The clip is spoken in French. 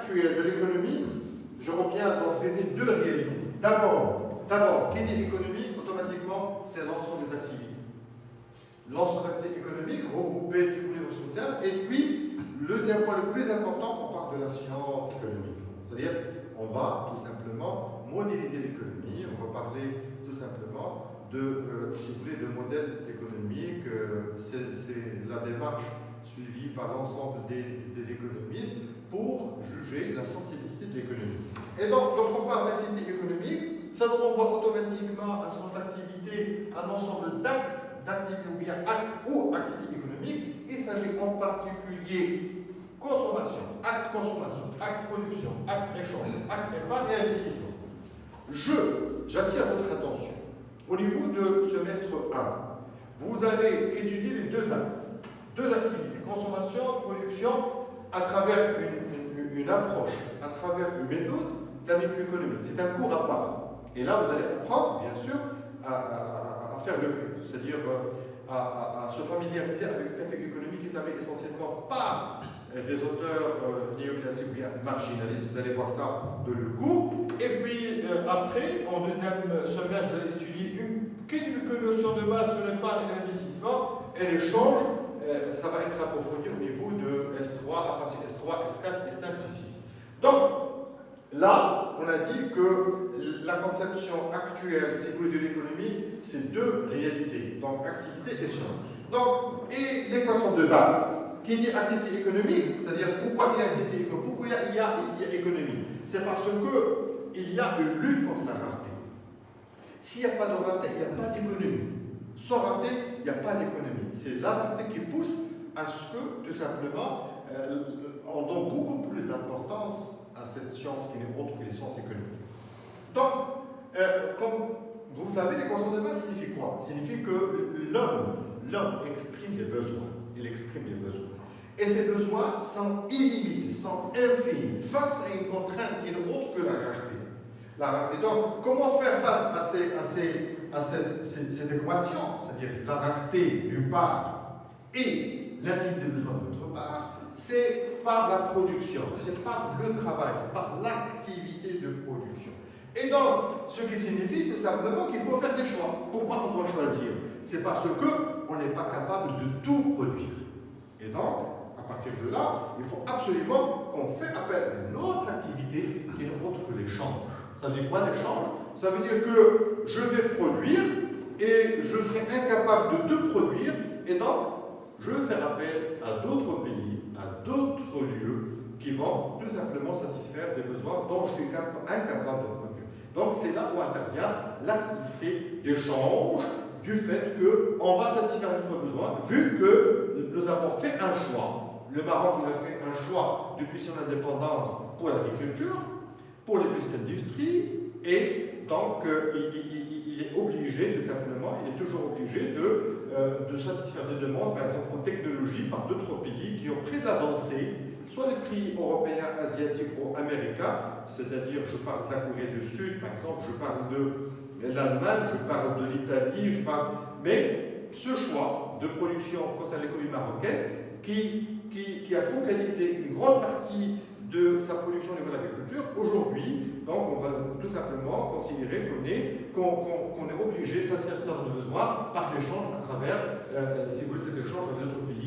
actuelle de l'économie, je reviens donc désigner deux réalités. D'abord, qui dit économie, automatiquement, c'est l'ensemble des activités. L'ensemble des activités économiques, regroupées, si vous voulez, dans ce terme. Et puis, le deuxième point le plus important, on parle de la science économique. C'est-à-dire, on va tout simplement modéliser l'économie, on va parler tout simplement de, si vous voulez, de modèles économiques. C'est la démarche suivie par l'ensemble des économistes pour juger la sensibilité de l'économie. Et donc, lorsqu'on parle d'activité économique, ça nous renvoie automatiquement à son activité, un ensemble d'activités ou bien actes ou activités économiques. Il s'agit en particulier consommation, acte consommation, acte production, acte échange, acte épargne et investissement. J'attire votre attention. Au niveau de semestre 1, vous allez étudier les deux actes, deux activités, consommation, production, à travers une approche, à travers une méthode de la microéconomie. C'est un cours à part. Et là, vous allez apprendre, bien sûr, à faire le but, c'est-à-dire à se familiariser avec une technique économique établie essentiellement par des auteurs néoclassiques ou bien marginalistes. Vous allez voir ça dans le cours. Et puis, après, en deuxième semestre, vous allez étudier quelques notions de base sur l'épargne et l'investissement et l'échange. Ça va être approfondi au niveau de S3, à partir de S3, S4, S5 et 6. Donc, là, on a dit que la conception actuelle, si vous voulez, de l'économie, c'est deux réalités, donc activité et science. Donc, et l'équation de base, qui dit activité économique, c'est-à-dire pourquoi il y a activité économique, pourquoi il y a économie, c'est parce qu'il y a une lutte contre la rareté. S'il n'y a pas de rareté, il n'y a pas d'économie. Sans rareté, il n'y a pas d'économie. C'est la rareté qui pousse à ce que, tout simplement, on donne beaucoup plus d'importance à cette science qui n'est autre que les sciences économiques. Donc, comme vous savez, l'équation de base signifie quoi? Signifie que l'homme exprime des besoins. Il exprime des besoins. Et ces besoins sont illimités, sont infinis, face à une contrainte qui n'est autre que la rareté. La rareté. Donc, comment faire face à cette équation, c'est-à-dire la rareté d'une part et l'infinité des besoins d'autre part? C'est par la production, c'est par le travail, c'est par l'activité de production. Et donc, ce qui signifie tout simplement qu'il faut faire des choix. Pourquoi on doit choisir? C'est parce qu'on n'est pas capable de tout produire. Et donc, à partir de là, il faut absolument qu'on fasse appel à une autre activité qui n'est autre que l'échange. Ça veut dire quoi l'échange? Ça veut dire que je vais produire et je serai incapable de tout produire, et donc, je vais faire appel à d'autres pays, à d'autres lieux qui vont tout simplement satisfaire des besoins dont je suis incapable de produire. Donc c'est là où intervient l'activité d'échange, du fait qu'on va satisfaire notre besoin, vu que nous avons fait un choix. Le Maroc il a fait un choix depuis son indépendance pour l'agriculture, pour les petites industries, et donc il est obligé, tout simplement, il est toujours obligé de satisfaire des demandes, par exemple en technologie, par d'autres pays qui ont pris de l'avancée, soit les pays européens, asiatiques ou américains, c'est-à-dire je parle de la Corée du Sud, par exemple, je parle de l'Allemagne, je parle de l'Italie, mais ce choix de production concernant l'économie marocaine qui a focalisé une grande partie de sa production au niveau de l'agriculture, aujourd'hui, donc on va tout simplement considérer qu'on est obligé de satisfaire certains besoins par l'échange à travers, si vous voulez, cet échange avec d'autres pays